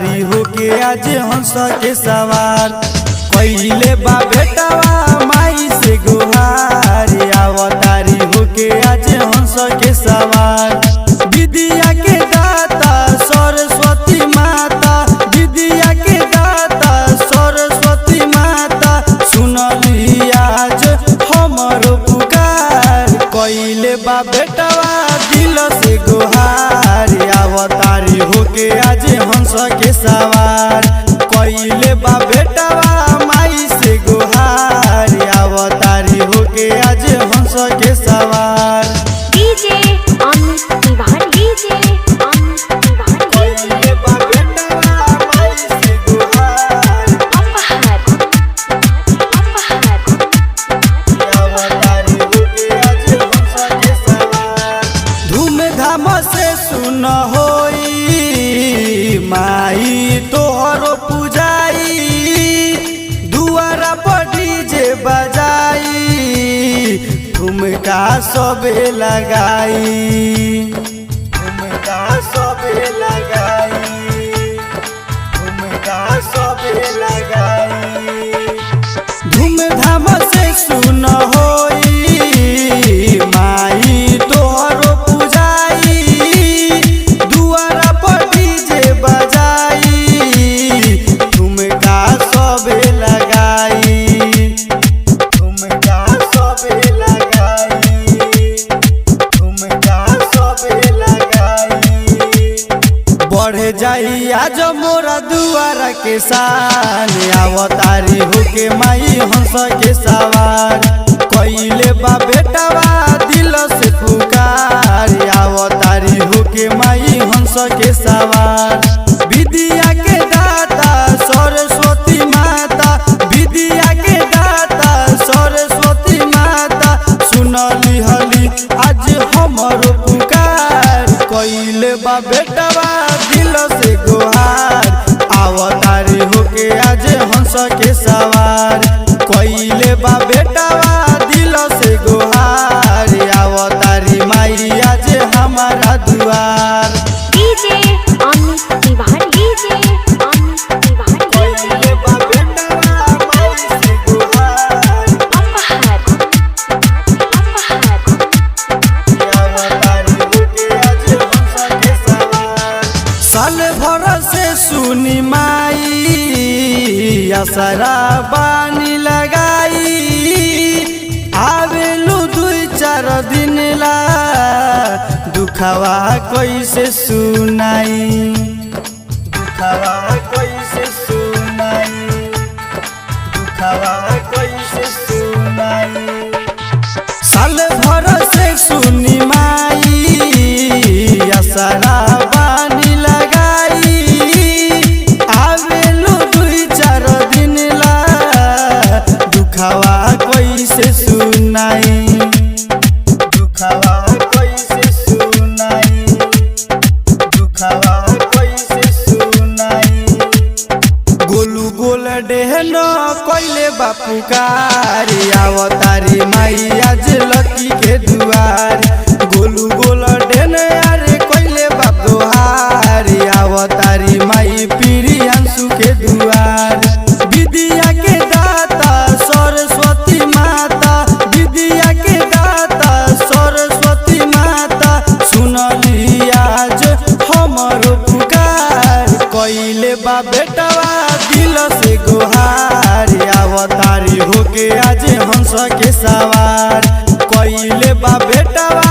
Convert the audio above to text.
अवतारी होके आज हंस के सवार कइले बा बेटवा माई से गुहार अवतारी होके आज हंस के सवार विद्या के दाता सरस्वती माता विद्या के दाता सरस्वती माता सुनली आज हमरो पुकार कइले बा बेटवा दिल से गुहार अवतारी होके आज हंस के सवार कइले बा बेटवा माई से गुहार अवतारी होके आज हंस के सवार डीजे अमित तिवारी डीजे अमित तिवारी कइले बा बेटवा माई से गुहार अवतारी होके आज हंस के सवार धूमधाम से सुन होई माई तोहरो पूजाई दुआरा पर डीजे बजाई ठुमका सबे लगाई ठुमका सबे लगाई ठुमका सबे लगाई धूमधाम से सुन होई माई तोहरो पूजाई दुआरा पर डीजे बजाई ठुमका सबे लगाई ठुमका सबे लगाई ठुमका सबे लगाई बढ़ जाई आज मोरा दुआरा के शान अवतारी होके माई हंस के सवार कइले बा बेटवा दिल से पुकार अवतारी होके माई हंस के सवार विद्या के दाता सरस्वती माता विद्या के दाता सरस्वती माता सुनली हली आज हमरो पुकार कइले बा बेटवा दिल से गुहार अवतारी होके आज हंस के सवार कइले बा बेटवा दिल से गुहार अवतारी माई आज हमारा दुआर डीजे अमित तिवारी डीजे अमित तिवारी कइले बा बेटवा माई से गुहार अवतारी होके आज हंस के सवार साल भर से सुनी माई असरा बानी लगाई आवेलू 2-4 दिन ला दुखवा कैसे सुनाई दुखवा कैसे सुनाई दुखवा कैसे सुनाई साल भर से सुनी माई असरा बानी लगाई आवेलू 2-4 दिन ला दुखवा कैसे सुनाई दुखवा कैसे सुनाई दुखवा कैसे सुनाई गोलू गोल डेहन कइले बा पुकार अवतारी माई आज लकी के दुआर गोलू गोल डेहन अरे कइले बा दोहार अवतारी माई प्रियांशु के दुआर विद्या के दाता सरस्वती माता विद्या के दाता सरस्वती माता सुनली आज हमरो पुकार कइले बा बेटवा दिल से गुहार अवतारी होके आज हंस के सवार कइले बा बेटवा